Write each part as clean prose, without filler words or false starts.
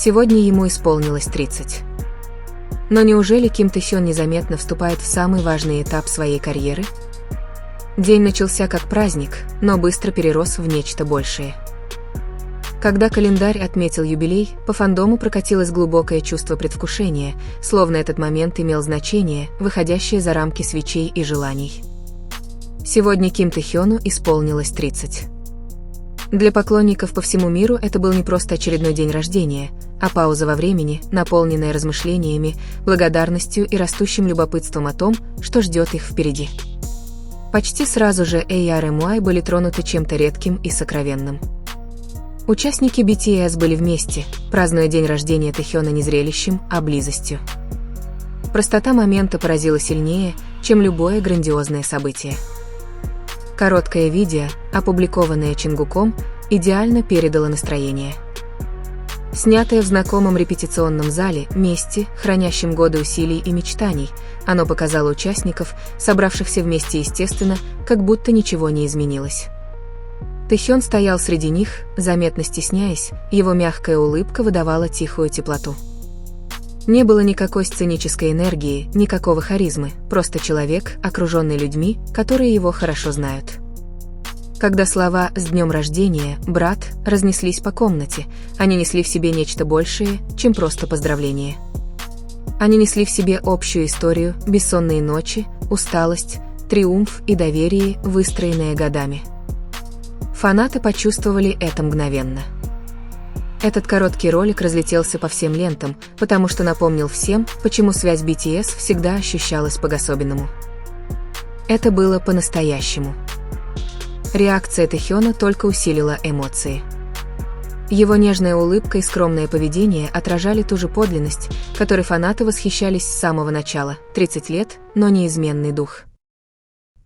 Сегодня ему исполнилось 30. Но неужели Ким Тэхён незаметно вступает в самый важный этап своей карьеры? День начался как праздник, но быстро перерос в нечто большее. Когда календарь отметил юбилей, по фандому прокатилось глубокое чувство предвкушения, словно этот момент имел значение, выходящее за рамки свечей и желаний. Сегодня Ким Тэхёну исполнилось 30. Для поклонников по всему миру это был не просто очередной день рождения, а пауза во времени, наполненная размышлениями, благодарностью и растущим любопытством о том, что ждет их впереди. Почти сразу же ARMY были тронуты чем-то редким и сокровенным. Участники BTS были вместе, празднуя день рождения Тэхёна не зрелищем, а близостью. Простота момента поразила сильнее, чем любое грандиозное событие. Короткое видео, опубликованное Чингуком, идеально передало настроение. Снятое в знакомом репетиционном зале, месте, хранящем годы усилий и мечтаний, оно показало участников, собравшихся вместе естественно, как будто ничего не изменилось. Тэхён стоял среди них, заметно стесняясь, его мягкая улыбка выдавала тихую теплоту. Не было никакой сценической энергии, никакого харизмы, просто человек, окруженный людьми, которые его хорошо знают. Когда слова «С днем рождения, брат» разнеслись по комнате, они несли в себе нечто большее, чем просто поздравление. Они несли в себе общую историю, бессонные ночи, усталость, триумф и доверие, выстроенное годами. Фанаты почувствовали это мгновенно. Этот короткий ролик разлетелся по всем лентам, потому что напомнил всем, почему связь BTS всегда ощущалась по-особенному. Это было по-настоящему. Реакция Тэхёна только усилила эмоции. Его нежная улыбка и скромное поведение отражали ту же подлинность, которой фанаты восхищались с самого начала, 30 лет, но неизменный дух.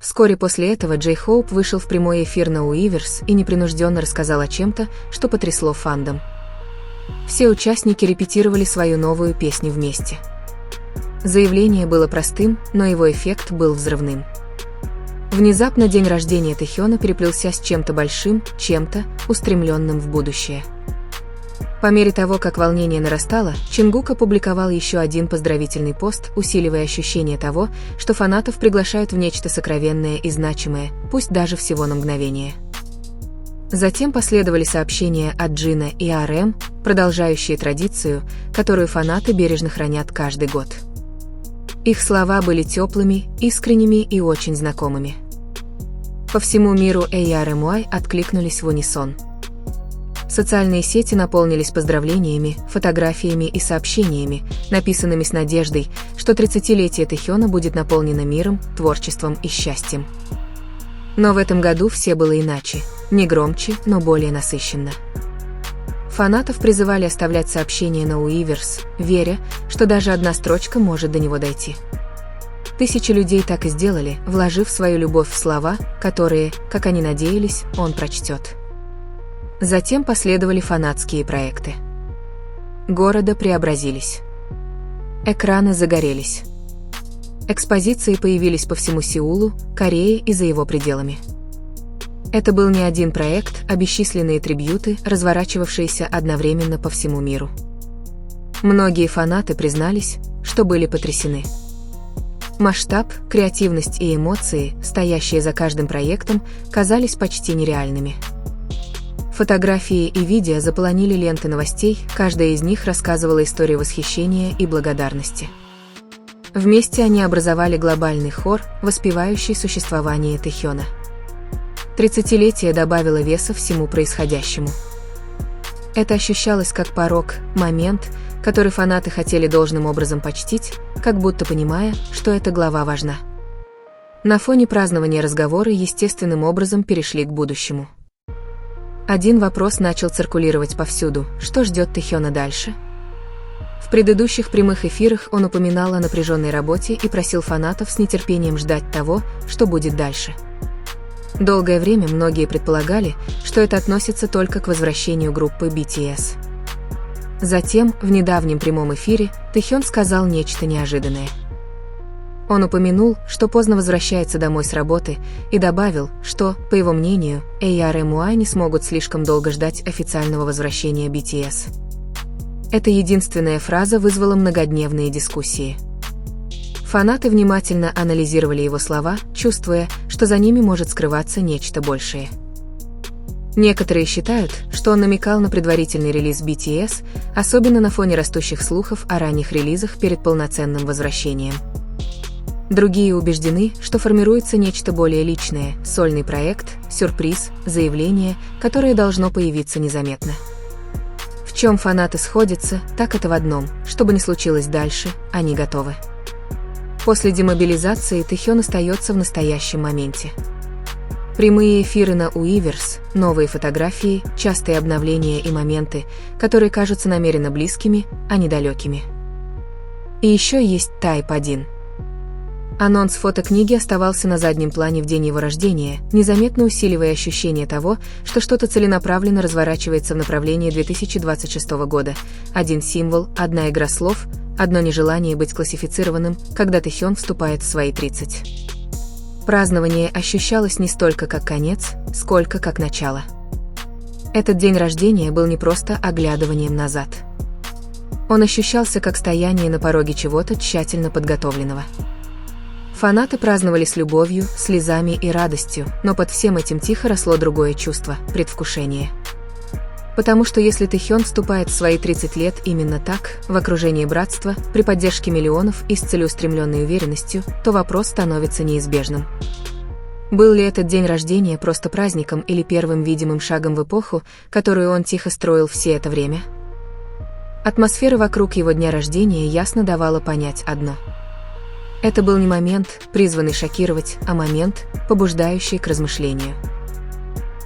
Вскоре после этого Джей Хоуп вышел в прямой эфир на Уиверс и непринужденно рассказал о чем-то, что потрясло фандом. Все участники репетировали свою новую песню вместе. Заявление было простым, но его эффект был взрывным. Внезапно день рождения Тэхёна переплелся с чем-то большим, чем-то, устремленным в будущее. По мере того, как волнение нарастало, Чингук опубликовал еще один поздравительный пост, усиливая ощущение того, что фанатов приглашают в нечто сокровенное и значимое, пусть даже всего на мгновение. Затем последовали сообщения от Джина и RM, продолжающие традицию, которую фанаты бережно хранят каждый год. Их слова были теплыми, искренними и очень знакомыми. По всему миру ARMY откликнулись в унисон. Социальные сети наполнились поздравлениями, фотографиями и сообщениями, написанными с надеждой, что 30-летие Тэхёна будет наполнено миром, творчеством и счастьем. Но в этом году все было иначе, не громче, но более насыщенно. Фанатов призывали оставлять сообщения на Уиверс, веря, что даже одна строчка может до него дойти. Тысячи людей так и сделали, вложив свою любовь в слова, которые, как они надеялись, он прочтет. Затем последовали фанатские проекты. Города преобразились. Экраны загорелись. Экспозиции появились по всему Сеулу, Корее и за его пределами. Это был не один проект, а бесчисленные трибьюты, разворачивавшиеся одновременно по всему миру. Многие фанаты признались, что были потрясены. Масштаб, креативность и эмоции, стоящие за каждым проектом, казались почти нереальными. Фотографии и видео заполонили ленты новостей, каждая из них рассказывала историю восхищения и благодарности. Вместе они образовали глобальный хор, воспевающий существование Тэхёна. 30-летие добавило веса всему происходящему. Это ощущалось как порог, момент, который фанаты хотели должным образом почтить, как будто понимая, что эта глава важна. На фоне празднования разговоры естественным образом перешли к будущему. Один вопрос начал циркулировать повсюду: что ждет Тэхёна дальше? В предыдущих прямых эфирах он упоминал о напряженной работе и просил фанатов с нетерпением ждать того, что будет дальше. Долгое время многие предполагали, что это относится только к возвращению группы BTS. Затем, в недавнем прямом эфире, Тэхён сказал нечто неожиданное. Он упомянул, что поздно возвращается домой с работы, и добавил, что, по его мнению, ARMY не смогут слишком долго ждать официального возвращения BTS. Эта единственная фраза вызвала многодневные дискуссии. Фанаты внимательно анализировали его слова, чувствуя, что за ними может скрываться нечто большее. Некоторые считают, что он намекал на предварительный релиз BTS, особенно на фоне растущих слухов о ранних релизах перед полноценным возвращением. Другие убеждены, что формируется нечто более личное, сольный проект, сюрприз, заявление, которое должно появиться незаметно. В чем фанаты сходятся, так это в одном: что бы ни случилось дальше, они готовы. После демобилизации Тэхён остается в настоящем моменте. Прямые эфиры на Уиверс, новые фотографии, частые обновления и моменты, которые кажутся намеренно близкими, а не далекими. И еще есть Type 1. Анонс фотокниги оставался на заднем плане в день его рождения, незаметно усиливая ощущение того, что что-то целенаправленно разворачивается в направлении 2026 года. Один символ, одна игра слов, одно нежелание быть классифицированным, когда Тэхён вступает в свои 30. Празднование ощущалось не столько как конец, сколько как начало. Этот день рождения был не просто оглядыванием назад. Он ощущался как стояние на пороге чего-то тщательно подготовленного. Фанаты праздновали с любовью, слезами и радостью, но под всем этим тихо росло другое чувство – предвкушение. Потому что если Тэхён вступает в свои 30 лет именно так, в окружении братства, при поддержке миллионов и с целеустремленной уверенностью, то вопрос становится неизбежным. Был ли этот день рождения просто праздником или первым видимым шагом в эпоху, которую он тихо строил все это время? Атмосфера вокруг его дня рождения ясно давала понять одно. Это был не момент, призванный шокировать, а момент, побуждающий к размышлению.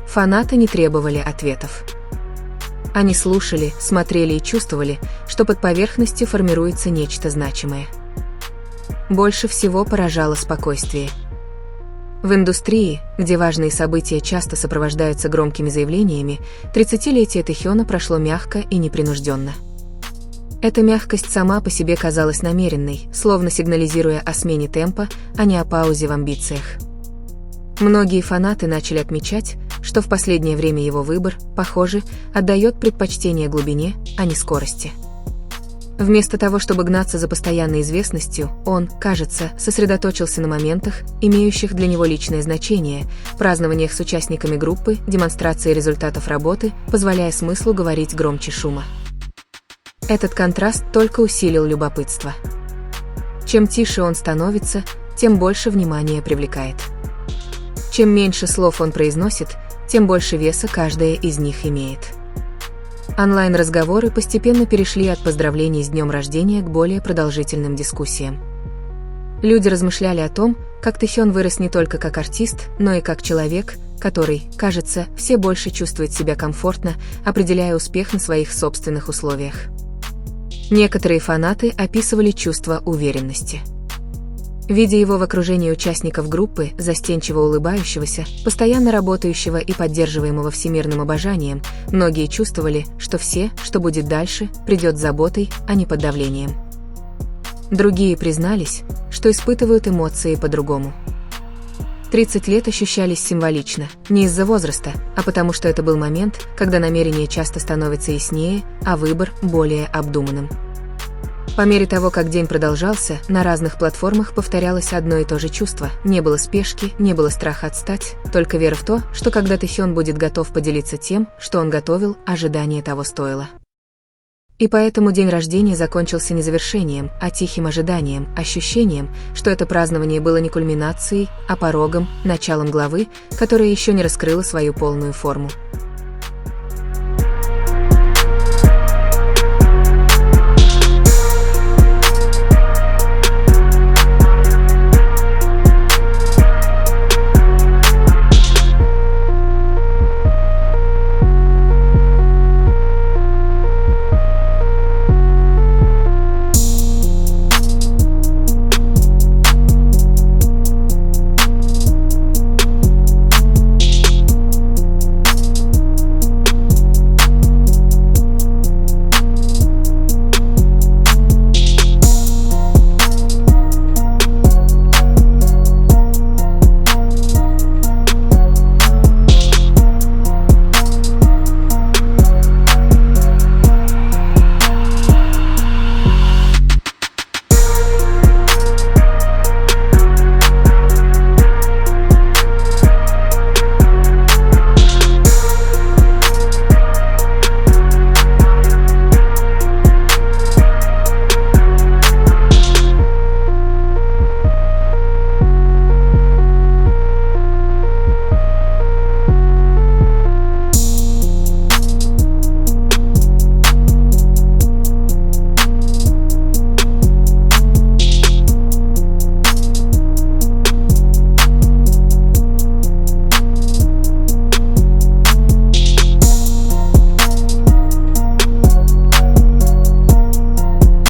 Фанаты не требовали ответов. Они слушали, смотрели и чувствовали, что под поверхностью формируется нечто значимое. Больше всего поражало спокойствие. В индустрии, где важные события часто сопровождаются громкими заявлениями, 30-летие Тэхёна прошло мягко и непринужденно. Эта мягкость сама по себе казалась намеренной, словно сигнализируя о смене темпа, а не о паузе в амбициях. Многие фанаты начали отмечать, что в последнее время его выбор, похоже, отдает предпочтение глубине, а не скорости. Вместо того, чтобы гнаться за постоянной известностью, он, кажется, сосредоточился на моментах, имеющих для него личное значение, празднованиях с участниками группы, демонстрации результатов работы, позволяя смыслу говорить громче шума. Этот контраст только усилил любопытство. Чем тише он становится, тем больше внимания привлекает. Чем меньше слов он произносит, тем больше веса каждая из них имеет. Онлайн-разговоры постепенно перешли от поздравлений с днем рождения к более продолжительным дискуссиям. Люди размышляли о том, как Тэхён вырос не только как артист, но и как человек, который, кажется, все больше чувствует себя комфортно, определяя успех на своих собственных условиях. Некоторые фанаты описывали чувство уверенности. Видя его в окружении участников группы, застенчиво улыбающегося, постоянно работающего и поддерживаемого всемирным обожанием, многие чувствовали, что все, что будет дальше, придет с заботой, а не под давлением. Другие признались, что испытывают эмоции по-другому. 30 лет ощущались символично, не из-за возраста, а потому что это был момент, когда намерение часто становится яснее, а выбор более обдуманным. По мере того, как день продолжался, на разных платформах повторялось одно и то же чувство. Не было спешки, не было страха отстать, только вера в то, что когда Тэхён будет готов поделиться тем, что он готовил, ожидание того стоило. И поэтому день рождения закончился не завершением, а тихим ожиданием, ощущением, что это празднование было не кульминацией, а порогом, началом главы, которая еще не раскрыла свою полную форму.